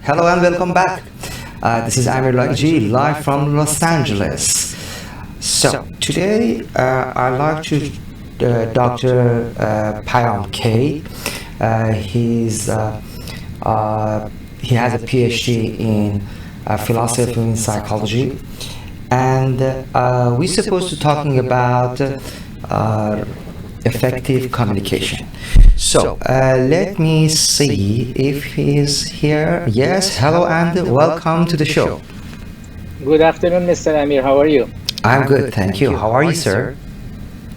Hello and welcome back. This is Amir Lahijy, live from Los Angeles. So today I'd like to Dr. Payam Kade. He has a PhD in philosophy and psychology, and we're supposed to talking about effective communication. So let me see if he's here. Yes, hello and welcome to the show. Good afternoon, Mr. Amir. How are you? I'm good, thank you. How are you, sir?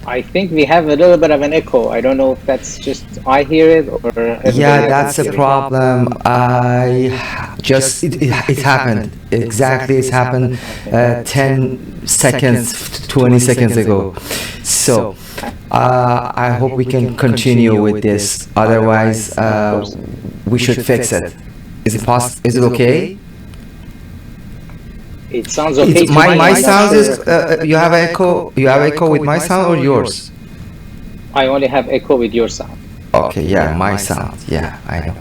I think we have a little bit of an echo. I don't know if that's just I hear it or everybody Yeah, else that's is a hearing it. problem. It happened. Exactly, it's happened 10 seconds, 20 seconds ago. So I hope we can continue with this. Otherwise, we should fix it. Is it okay? It sounds okay It's to my me. my I'm not sound is sure. you have echo. You have echo with my sound or yours? I only have echo with your sound. Okay, yeah, my sound. Yeah, I know.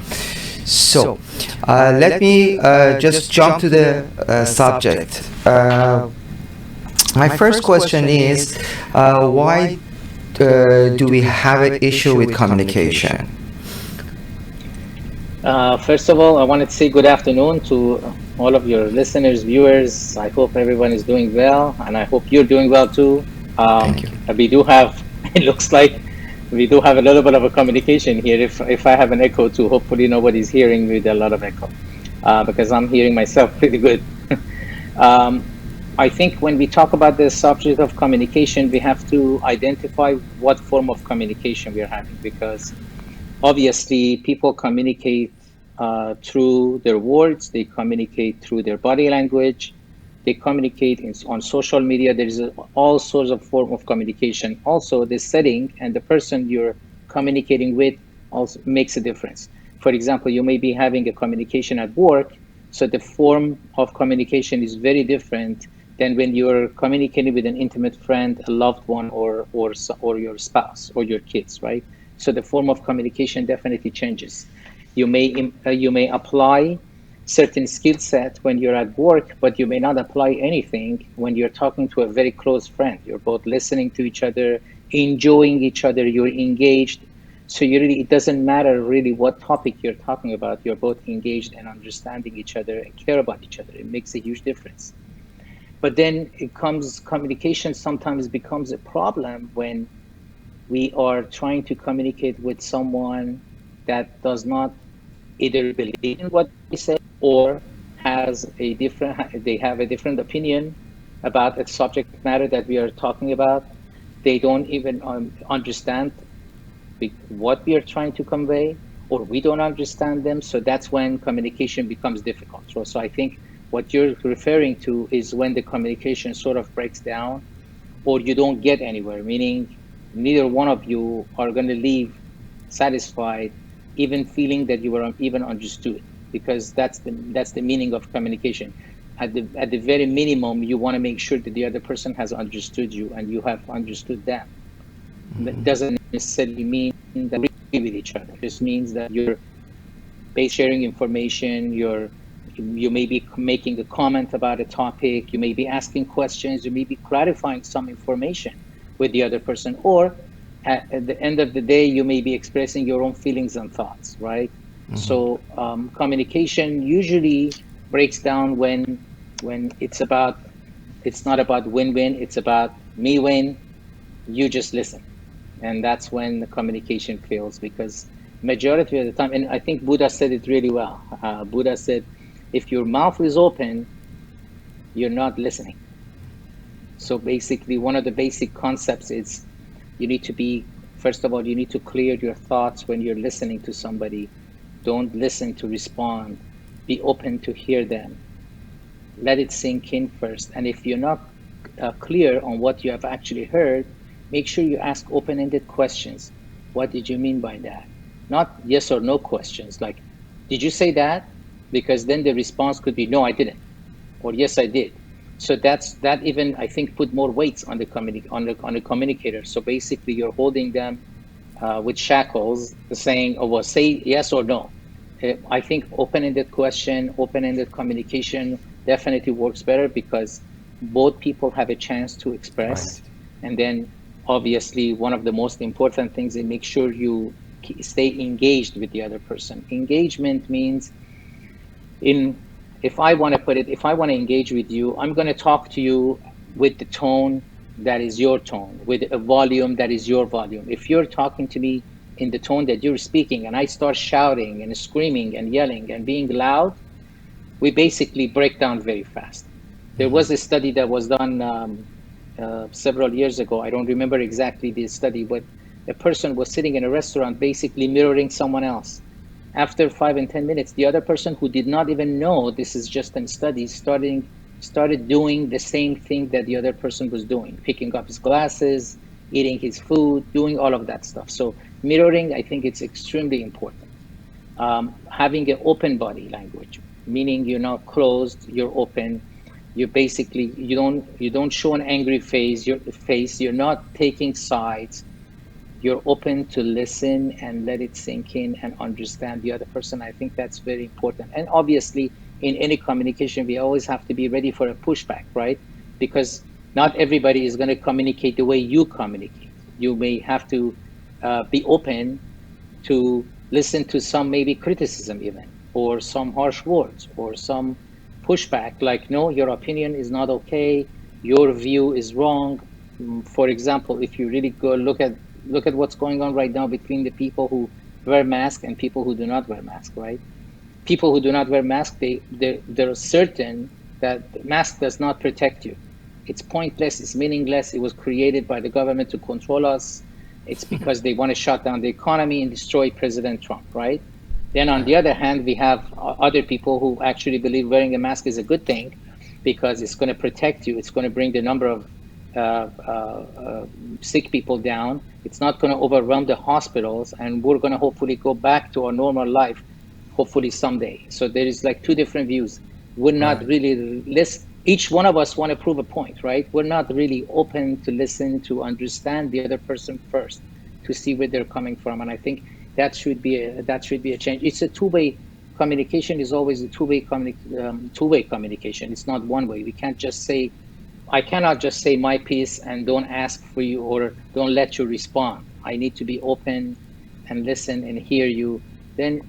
So, let me just jump to the subject. My first question is, why do we have an issue with communication? First of all, I wanted to say good afternoon to all of your listeners, viewers. I hope everyone is doing well, and I hope you're doing well too. Thank you. We do have, it looks like we do have a little bit of a communication here. If I have an echo too, hopefully nobody's hearing with a lot of echo, because I'm hearing myself pretty good. I think when we talk about the subject of communication, we have to identify what form of communication we are having, because obviously people communicate through their words, they communicate through their body language, they communicate on social media. There's all sorts of form of communication. Also, the setting and the person you're communicating with also makes a difference. For example, you may be having a communication at work, so the form of communication is very different than when you're communicating with an intimate friend, a loved one, or your spouse or your kids, right? So the form of communication definitely changes. You may apply certain skill set when you're at work, but you may not apply anything when you're talking to a very close friend. You're both listening to each other, enjoying each other, you're engaged. So it doesn't matter really what topic you're talking about. You're both engaged and understanding each other and care about each other. It makes a huge difference. But then communication sometimes becomes a problem when we are trying to communicate with someone that does not either believe in what we say or they have a different opinion about a subject matter that we are talking about. They don't even understand what we are trying to convey, or we don't understand them. So that's when communication becomes difficult. So I think what you're referring to is when the communication sort of breaks down, or you don't get anywhere, meaning neither one of you are going to leave satisfied, even feeling that you were even understood, because that's the meaning of communication. At the very minimum, you want to make sure that the other person has understood you and you have understood them. That doesn't necessarily mean that you agree with each other. It just means that you're sharing information, you may be making a comment about a topic, you may be asking questions, you may be clarifying some information with the other person, or at the end of the day, you may be expressing your own feelings and thoughts, right? So communication usually breaks down when it's not about win-win, it's about me win, you just listen. And that's when the communication fails, because majority of the time, and I think Buddha said it really well. Buddha said, if your mouth is open, you're not listening. So basically, one of the basic concepts is first of all, you need to clear your thoughts when you're listening to somebody. Don't listen to respond. Be open to hear them. Let it sink in first. And if you're not clear on what you have actually heard, make sure you ask open-ended questions. What did you mean by that? Not yes or no questions, like, did you say that? Because then the response could be, no, I didn't, or yes, I did. So that even, I think, put more weights on the communicator. So basically, you're holding them with shackles, saying, oh, well, say yes or no. I think open-ended question, open-ended communication definitely works better because both people have a chance to Right. express. And then obviously one of the most important things is make sure you stay engaged with the other person. Engagement means in if I want to put it, if I want to engage with you, I'm going to talk to you with the tone that is your tone, with a volume that is your volume. If you're talking to me in the tone that you're speaking and I start shouting and screaming and yelling and being loud, we basically break down very fast. There was a study that was done several years ago. I don't remember exactly the study, but a person was sitting in a restaurant basically mirroring someone else. After 5 and 10 minutes, the other person who did not even know this is just a study started doing the same thing that the other person was doing, picking up his glasses, eating his food, doing all of that stuff. So mirroring, I think it's extremely important. Having an open body language, meaning you're not closed, you're open. You basically you don't show an angry face. You're not taking sides. You're open to listen and let it sink in and understand the other person. I think that's very important. And obviously, in any communication, we always have to be ready for a pushback, right? Because not everybody is going to communicate the way you communicate. You may have to be open to listen to some maybe criticism even, or some harsh words, or some pushback like, no, your opinion is not okay, your view is wrong. For example, if you really go look at what's going on right now between the people who wear masks and people who do not wear masks, right? People who do not wear masks, they're certain that the mask does not protect you. It's pointless, it's meaningless, it was created by the government to control us. It's because they want to shut down the economy and destroy President Trump, right? Then on Right. the other hand, we have other people who actually believe wearing a mask is a good thing because it's going to protect you. It's going to bring the number of sick people down. It's not going to overwhelm the hospitals, and we're going to hopefully go back to our normal life, hopefully someday. So there is like two different views. We're not Right. really each one of us want to prove a point, right? We're not really open to listen, to understand the other person first, to see where they're coming from. And I think that should be a change. It's a two-way communication. Is always a two-way communication. It's not one way. We can't just say, I cannot just say my piece and don't ask for you or don't let you respond. I need to be open and listen and hear you. Then,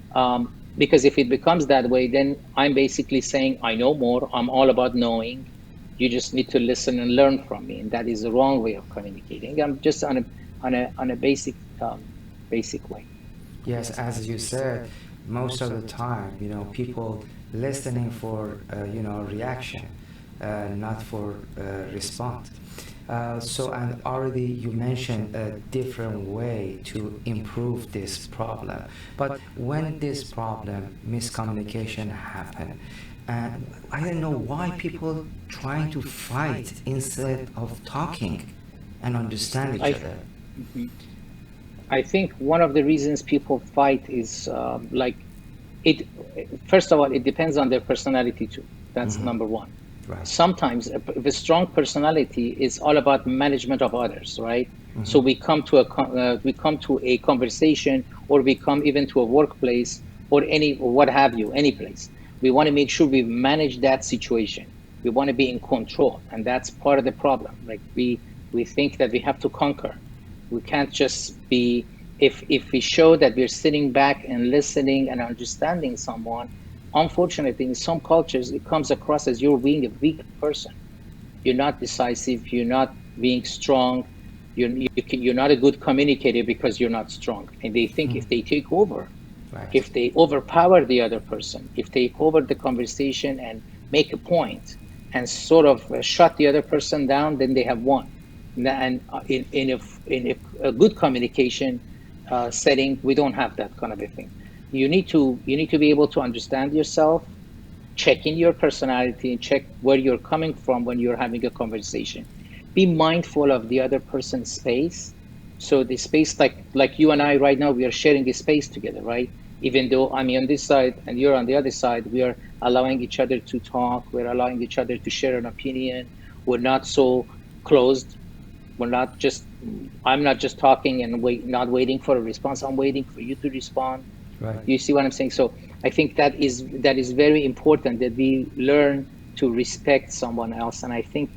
because if it becomes that way, then I'm basically saying I know more. I'm all about knowing. You just need to listen and learn from me, and that is the wrong way of communicating. I'm just on a basic way. Yes, as you said, most of the time, people listening for, reaction, not for response. So, and already you mentioned a different way to improve this problem. But when this problem, miscommunication, happen, and I don't know why people trying to fight instead of talking and understand each I other. mhm. I think one of the reasons people fight is like it. First of all, it depends on their personality too. That's number one. Right. Sometimes a strong personality is all about management of others, right? So Mm-hmm. we come to a conversation, or we come even to a workplace, or any or what have you, any place. We want to make sure we manage that situation. We want to be in control, and that's part of the problem. Like we think that we have to conquer. We can't just be, if we show that we're sitting back and listening and understanding someone. Unfortunately, in some cultures, it comes across as you're being a weak person. You're not decisive. You're not being strong. You're not a good communicator because you're not strong. And they think if they take over, Right. if they overpower the other person, if they take over the conversation and make a point and sort of shut the other person down, then they have won. And in a good communication setting, we don't have that kind of a thing. You need to be able to understand yourself, check in your personality, and check where you're coming from when you're having a conversation. Be mindful of the other person's space. So the space, like you and I right now, we are sharing a space together, right? Even though I'm on this side and you're on the other side, we are allowing each other to talk. We're allowing each other to share an opinion. We're not so closed. We're not just, I'm not just talking and not waiting for a response. I'm waiting for you to respond. Right. You see what I'm saying? So I think that is very important, that we learn to respect someone else. And I think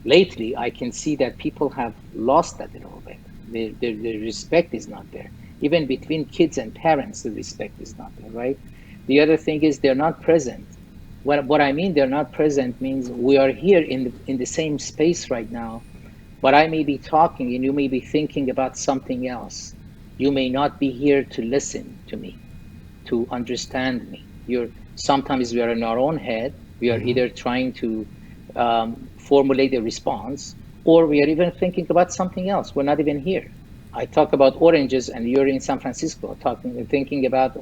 lately I can see that people have lost that a little bit. The respect is not there. Even between kids and parents, the respect is not there, right? The other thing is they're not present. What I mean they're not present means we are here in the same space right now, but I may be talking and you may be thinking about something else. You may not be here to listen to me, to understand me. You're Sometimes we are in our own head. We are either trying to formulate a response, or we are even thinking about something else. We're not even here. I talk about oranges, and you're in San Francisco talking and thinking about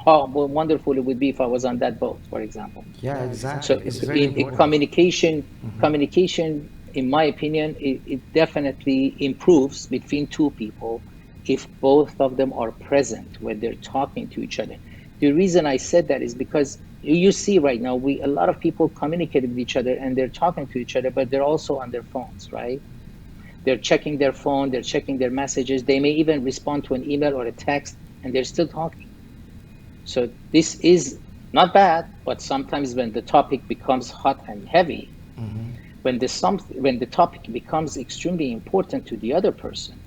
how wonderful it would be if I was on that boat, for example. Yeah, So exactly. It's very important. communication, in my opinion, it definitely improves between two people if both of them are present when they're talking to each other. The reason I said that is because you see right now, a lot of people communicate with each other and they're talking to each other, but they're also on their phones, right? They're checking their phone, they're checking their messages. They may even respond to an email or a text, and they're still talking. So this is not bad, but sometimes when the topic becomes hot and heavy, when the topic becomes extremely important to the other person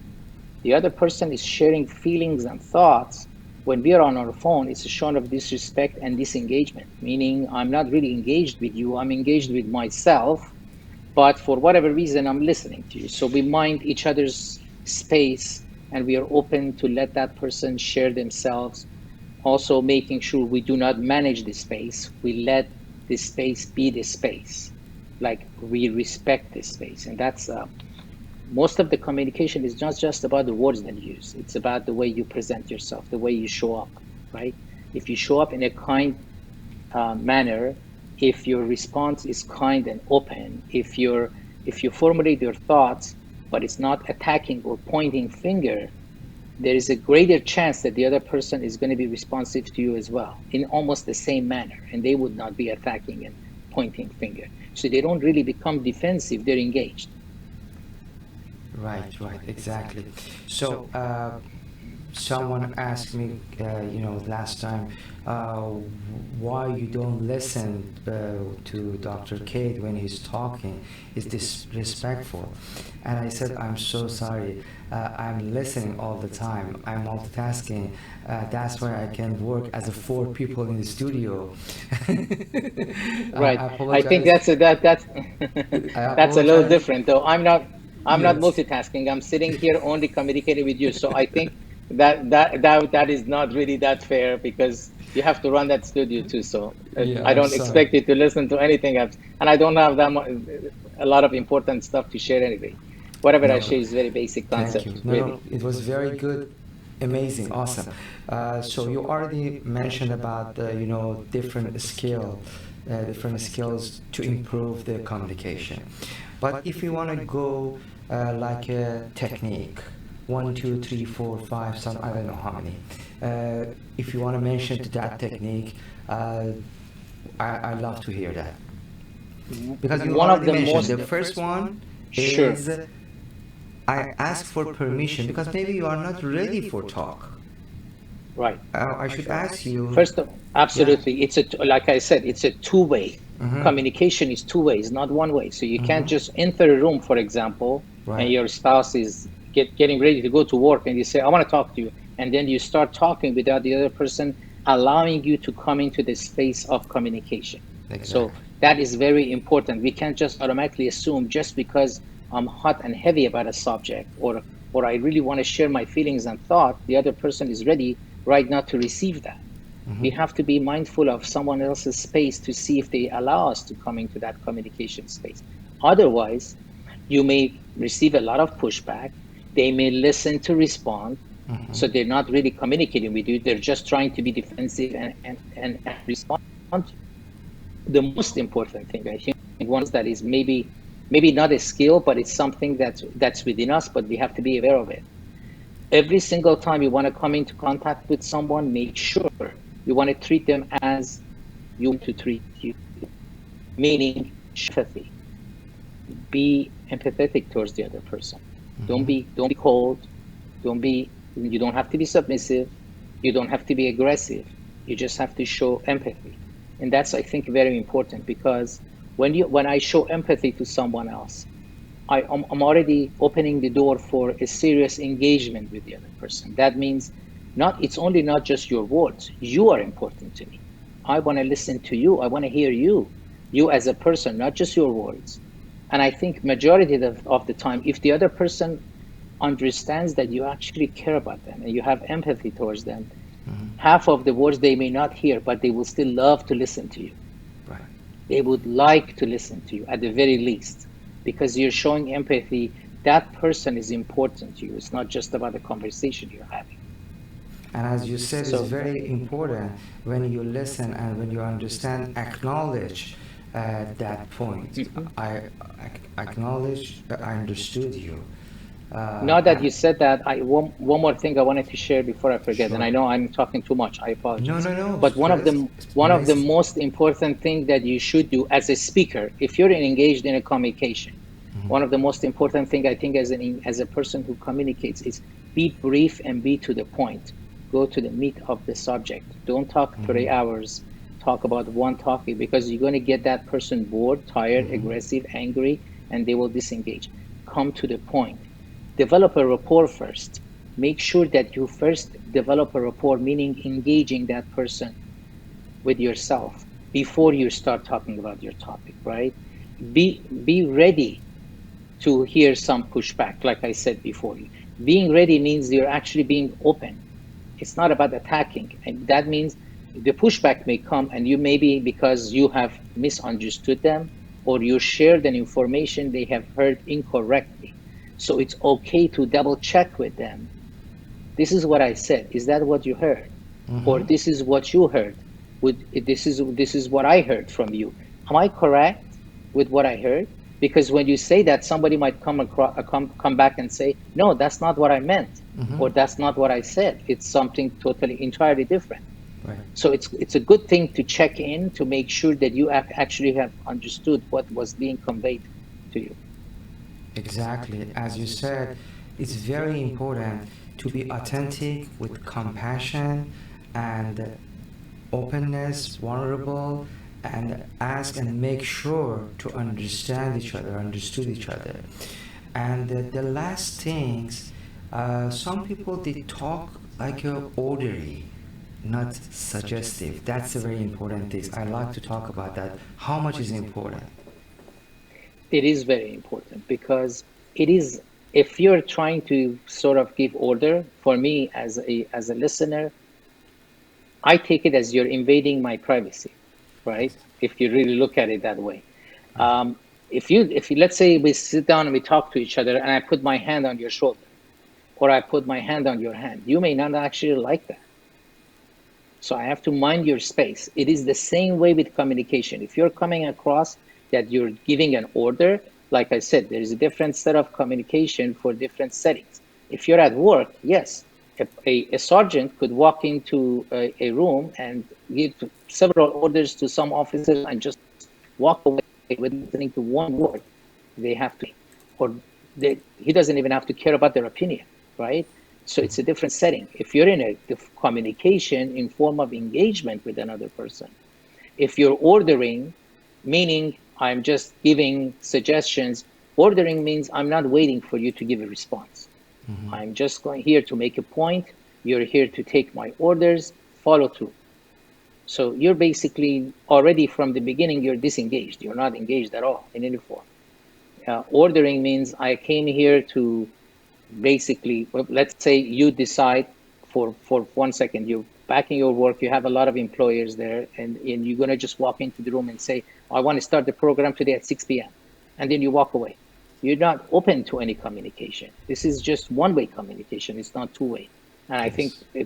is sharing feelings and thoughts. When we are on our phone, it's a show of disrespect and disengagement, meaning I'm not really engaged with you, I'm engaged with myself, but for whatever reason, I'm listening to you. So we mind each other's space, and we are open to let that person share themselves, also making sure we do not manage the space. We let the space be the space, like we respect the space. And that's most of the communication is not just about the words that you use. It's about the way you present yourself, the way you show up, right? If you show up in a kind manner, if your response is kind and open, if you formulate your thoughts, but it's not attacking or pointing finger, there is a greater chance that the other person is going to be responsive to you as well in almost the same manner, and they would not be attacking and pointing finger. So they don't really become defensive, they're engaged. Right, right, exactly. So, someone asked me, last time, uh, why you don't listen to Dr. Kate when he's talking? Is disrespectful? And I said, I'm so sorry. I'm listening all the time. I'm multitasking. That's why I can work as a four people in the studio. Right. I I think apologize. that's I that's a little apologize. different though. I'm not Yes. multitasking. I'm sitting here only communicating with you. So I think that is not really that fair, because you have to run that studio too. So Yeah, I I'm don't sorry. expect you to listen to anything else, and I don't have a lot of important stuff to share anyway. Whatever I No, share is very basic thank you. concept, No, really. no, it was very good, amazing, awesome. So you already mentioned about different skills to improve the communication. But if you want to go like a technique, one, two, three, four, five, some I don't know how many. If you want to mention to that technique, uh, I love to hear that because you One of already the mentioned the most first one Sure. is I ask for permission because maybe you are not ready for talk. Right. I should ask you, yeah. Absolutely. Like I said, it's a two-way. Mm-hmm. Communication is two ways, not one way. So you can't Mm-hmm. just enter a room, for example, and Right. your spouse is getting ready to go to work, and you say, I want to talk to you. And then you start talking without the other person allowing you to come into the space of communication. So Exactly. that is very important. We can't just automatically assume just because I'm hot and heavy about a subject, or I really want to share my feelings and thought, the other person is ready right now to receive that. We have to be mindful of someone else's space to see if they allow us to come into that communication space. Otherwise, you may receive a lot of pushback. They may listen to respond. So they're not really communicating with you. They're just trying to be defensive and respond to you. The most important thing, I think, one is that is maybe not a skill, but it's something that's within us, but we have to be aware of it. Every single time you want to come into contact with someone, make sure you want to treat them as you want to treat you, meaning empathy. Be empathetic towards the other person. Don't be cold. You don't have to be submissive. You don't have to be aggressive. You just have to show empathy. And that's, I think, very important, because when I show empathy to someone else, I'm already opening the door for a serious engagement with the other person. That means it's only not just your words. You are important to me. I want to listen to you. I want to hear you as a person, not just your words. And I think majority of the time, if the other person understands that you actually care about them and you have empathy towards them, half of the words they may not hear, but they will still love to listen to you. Right. They would like to listen to you at the very least, because you're showing empathy. That person is important to you. It's not just about the conversation you're having. And as you said, it's So, very important when you listen and when you understand, acknowledge that point. mhm. I acknowledge that I understood you. Now that And you said that, one more thing I wanted to share before I forget, and sure. I know I'm talking too much. I No, apologize. no, no. But Stress. one of the Amazing. most important thing that you should do as a speaker, if you're engaged in a communication, one of the most important thing I think as a person who communicates is be brief and be to the point. Go to the meat of the subject. Don't talk 3 hours. Talk about one topic, because you're going to get that person bored, tired, aggressive, angry, and they will disengage. Come to the point. Develop a rapport first. Make sure that you first develop a rapport, meaning engaging that person with yourself before you start talking about your topic, right? Be ready to hear some pushback, like I said before. Being ready means you're actually being open. It's not about attacking. And that means the pushback may come, and you maybe because you have misunderstood them, or you shared an information they have heard incorrectly. So it's okay to double check with them. This is what I said. Is that what you heard? Or Mm-hmm. this is what you heard? This is what I heard from you. Am I correct with what I heard? Because when you say that, somebody might come back and say, no, that's not what I meant, Mm-hmm. or that's not what I said. It's something totally entirely different. Right. So it's a good thing to check in to make sure that you actually have understood what was being conveyed to you. Exactly. As you said, it's very important to be authentic with compassion and openness, vulnerable, and ask and make sure to understand each other, understood each other. And the last things, some people they talk like a orderly, not suggestive. That's a very important thing. I like to talk about that. How much is important? It is very important, because it is, if you're trying to sort of give order, for me as a listener, I take it as you're invading my privacy, right? If you really look at it that way. Um, if you let's say we sit down and we talk to each other, and I put my hand on your shoulder, or I put my hand on your hand, you may not actually like that. So I have to mind your space. It is the same way with communication. If you're coming across that you're giving an order, like I said, there is a different set of communication for different settings. If you're at work, yes, a sergeant could walk into a room and give several orders to some officers and just walk away without listening to one word. They have to, or he doesn't even have to care about their opinion, right? So it's a different setting. If you're in a communication in form of engagement with another person, if you're ordering, meaning I'm just giving suggestions, ordering means I'm not waiting for you to give a response. I'm just going here to make a point. You're here to take my orders, follow through. So you're basically already from the beginning, you're disengaged. You're not engaged at all in any form. Ordering means I came here to basically, well, let's say you decide for 1 second, you're back in your work, you have a lot of employers there, and you're going to just walk into the room and say, I want to start the program today at 6 p.m. And then you walk away. You're not open to any communication. This is just one-way communication. It's not two-way. And I think Yes.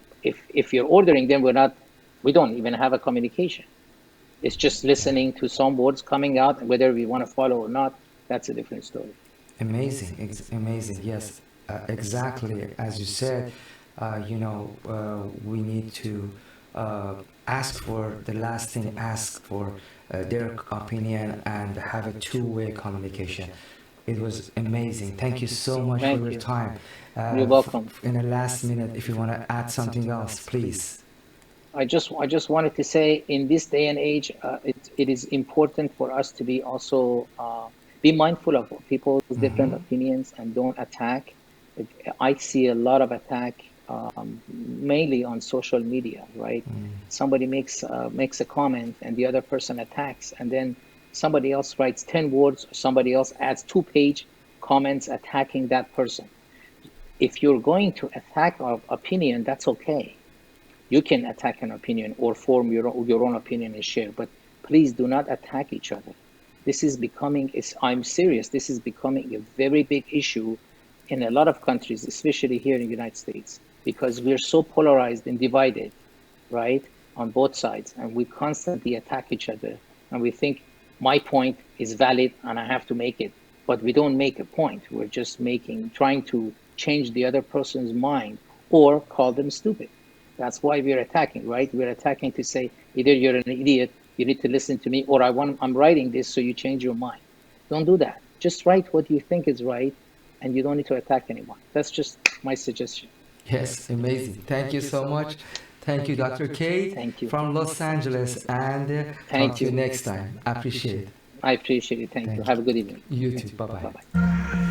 if you're ordering, then we don't even have a communication. It's just listening to some words coming out, and whether we want to follow or not, that's a different story. Amazing, amazing. Yes, exactly. As you said, we need to ask for the last thing, ask for their opinion and have a two-way communication. It was amazing. Thank you so much for Thank your you. time. You're welcome. In the last minute, if you want to add something else, please. I just wanted to say, in this day and age, it is important for us to be also be mindful of people's different opinions and don't attack. I see a lot of attack, mainly on social media, right? Somebody makes a comment and the other person attacks, and then somebody else writes 10 words, or somebody else adds 2-page comments attacking that person. If you're going to attack our opinion, that's okay. You can attack an opinion or form your own opinion and share, but please do not attack each other. This is becoming, I'm serious, this is becoming a very big issue in a lot of countries, especially here in the United States, because we're so polarized and divided, right, on both sides, and we constantly attack each other, and we think my point is valid and I have to make it, but we don't make a point. We're just trying to change the other person's mind or call them stupid. That's why we're attacking, right? We're attacking to say either you're an idiot, you need to listen to me, or I'm writing this so you change your mind. Don't do that. Just write what you think is right, and you don't need to attack anyone. That's just my suggestion. Yes, amazing. Thank you so much. Thank you, Dr. Kate Thank you. from Los Angeles, and talk Thank to you you. next time. Appreciate it. I appreciate it. Thank you. Have a good evening. You too. Bye bye. Bye-bye.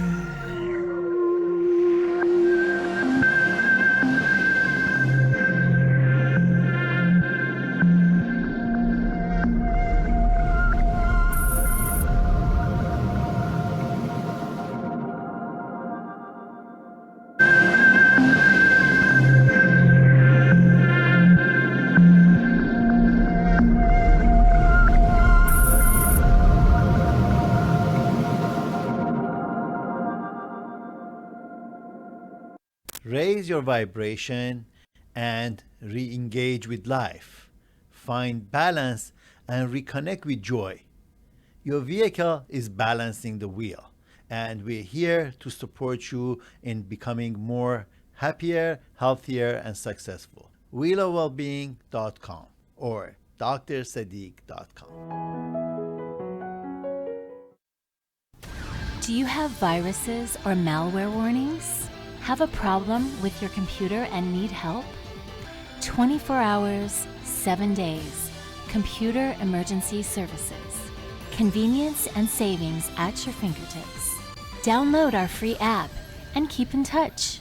Raise your vibration and re engage with life. Find balance and reconnect with joy. Your vehicle is balancing the wheel, and we're here to support you in becoming more happier, healthier, and successful. wheelofwellbeing.com or drsadiq.com. Do you have viruses or malware warnings? Have a problem with your computer and need help? 24 hours, 7 days. Computer Emergency Services. Convenience and savings at your fingertips. Download our free app and keep in touch.